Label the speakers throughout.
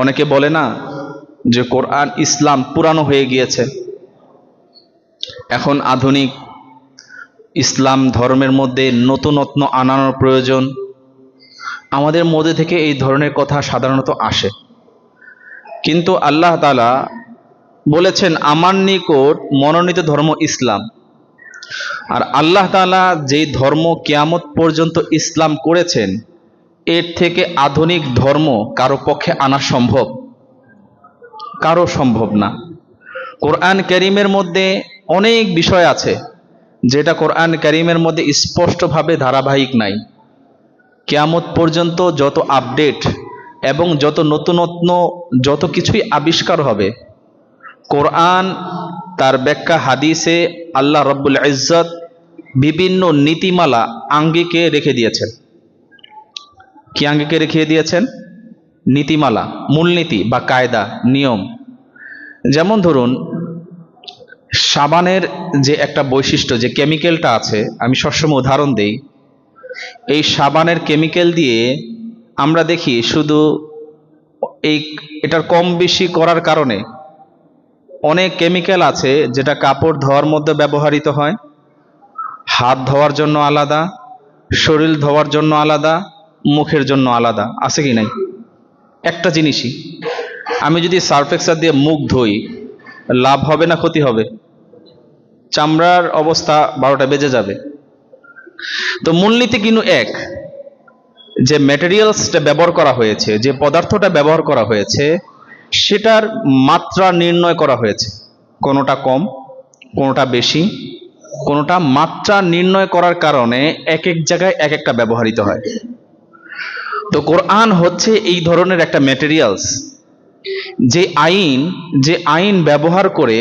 Speaker 1: অনেকে বলে না যে কোরআন ইসলাম পুরানো হয়ে গিয়েছে, এখন আধুনিক ইসলাম ধর্মের মধ্যে নতুনত্ব আনানোর প্রয়োজন। আমাদের মধ্যে থেকে এই ধরনের কথা সাধারণত আসে, কিন্তু আল্লাহ তাআলা বলেছেন আমার নিকট মনোনীত ধর্ম ইসলাম। আর আল্লাহ তাআলা যেই ধর্ম কিয়ামত পর্যন্ত ইসলাম করেছেন, এর থেকে আধুনিক ধর্ম কারো পক্ষে আনা সম্ভব? কারো সম্ভব না। কোরআন কারীমের মধ্যে অনেক বিষয় আছে যেটা কোরআন কারীমের মধ্যে স্পষ্টভাবে ধারাবাহিক নাই। কিয়ামত পর্যন্ত যত আপডেট এবং যত নতুনত্ব যত কিছুই আবিষ্কার হবে, কোরআন তার ব্যাখ্যা হাদিসে আল্লাহ রব্বুল ইজ্জত বিভিন্ন নীতিমালা আঙ্গিকে রেখে দিয়েছেন। কি আঙ্গিকে রেখে দিয়েছেন? নীতিমালা, মূলনীতি বা কায়দা, নিয়ম। যেমন ধরুন, সাবানের যে একটা বৈশিষ্ট্য, যে কেমিক্যালটা আছে, আমি সবসময় উদাহরণ দেই। এই সাবানের কেমিক্যাল দিয়ে আমরা দেখি শুধু এটার কম বেশি করার কারণে অনেক কেমিক্যাল আছে যেটা কাপড় ধোয়ার মধ্যে ব্যবহৃত হয়, হাত ধোয়ার জন্য আলাদা, শরীর ধোয়ার জন্য আলাদা, মুখের জন্য আলাদা। আছে কি নাই? একটা জিনিসই আমি যদি সার্ফ এক্সেল দিয়ে মুখ ধুই, লাভ হবে না ক্ষতি হবে? চামড়ার অবস্থা 12টা বেজে যাবে। তো মূলনীতি কিন্তু এক, যে ম্যাটেরিয়ালসটা ব্যবহার করা হয়েছে, যে পদার্থটা ব্যবহার করা হয়েছে, সেটার মাত্রা নির্ণয় করা হয়েছে। কোনোটা কম, কোনোটা বেশি, কোনোটা মাত্রা নির্ণয় করার কারণে এক এক জায়গায় এক একটা ব্যবহৃত হয়। তো কোরআন হচ্ছে এই ধরনের একটা ম্যাটেরিয়ালস, যে আইন ব্যবহার করে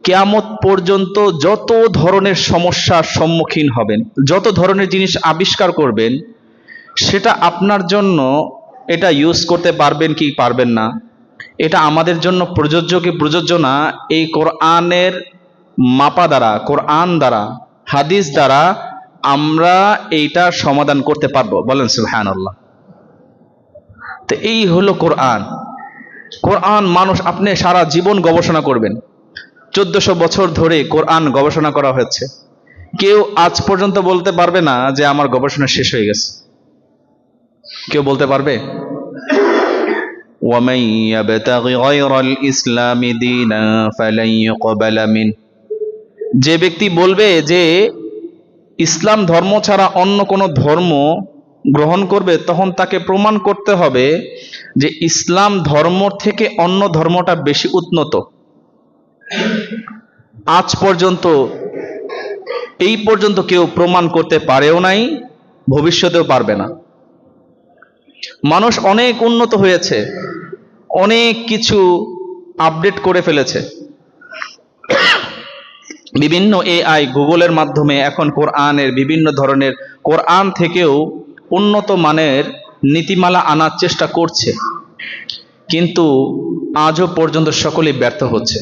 Speaker 1: কিয়ামত পর্যন্ত যত ধরনের সমস্যার সম্মুখীন হবেন, যত ধরনের জিনিস আবিষ্কার করবেন, সেটা আপনার জন্য এটা ইউজ করতে পারবেন কি পারবেন না, এটা আমাদের জন্য প্রযোজ্য কি প্রযোজ্য না, এই কোরআনের মাপা দ্বারা, কোরআন দ্বারা, হাদিস দ্বারা আমরা এইটা সমাধান করতে পারবো। বলেন সুবহানাল্লাহ। তো এই হলো কোরআন। কোরআন মানুষ, আপনি সারা জীবন গবেষণা করবেন। 1400 বছর ধরে কোরআন গবেষণা করা হচ্ছে। কেউ আজ পর্যন্ত বলতে পারবে না যে আমার গবেষণা শেষ হয়ে গেছে। কেউ বলতে পারবে? وَمَن يَبْتَغِ غَيْرَ الْإِسْلَامِ دِينًا فَلَن يُقْبَلَ مِنْهُ, যে ব্যক্তি বলবে যে ইসলাম ধর্ম ছাড়া অন্য কোনো ধর্ম গ্রহণ করবে, তখন তাকে প্রমাণ করতে হবে যে ইসলাম ধর্ম থেকে অন্য ধর্মটা বেশি উন্নত। আজ পর্যন্ত, এই পর্যন্ত কেউ প্রমাণ করতে পারেও নাই, ভবিষ্যতেও পারবে না। মানুষ অনেক উন্নত হয়েছে, অনেক কিছু আপডেট করে ফেলেছে। বিভিন্ন এআই, গুগলের মাধ্যমে এখন কোরআনের বিভিন্ন ধরনের, কোরআন থেকেও উন্নত মানের নীতিমালা আনার চেষ্টা করছে, কিন্তু আজও পর্যন্ত সকলেই ব্যর্থ হচ্ছে।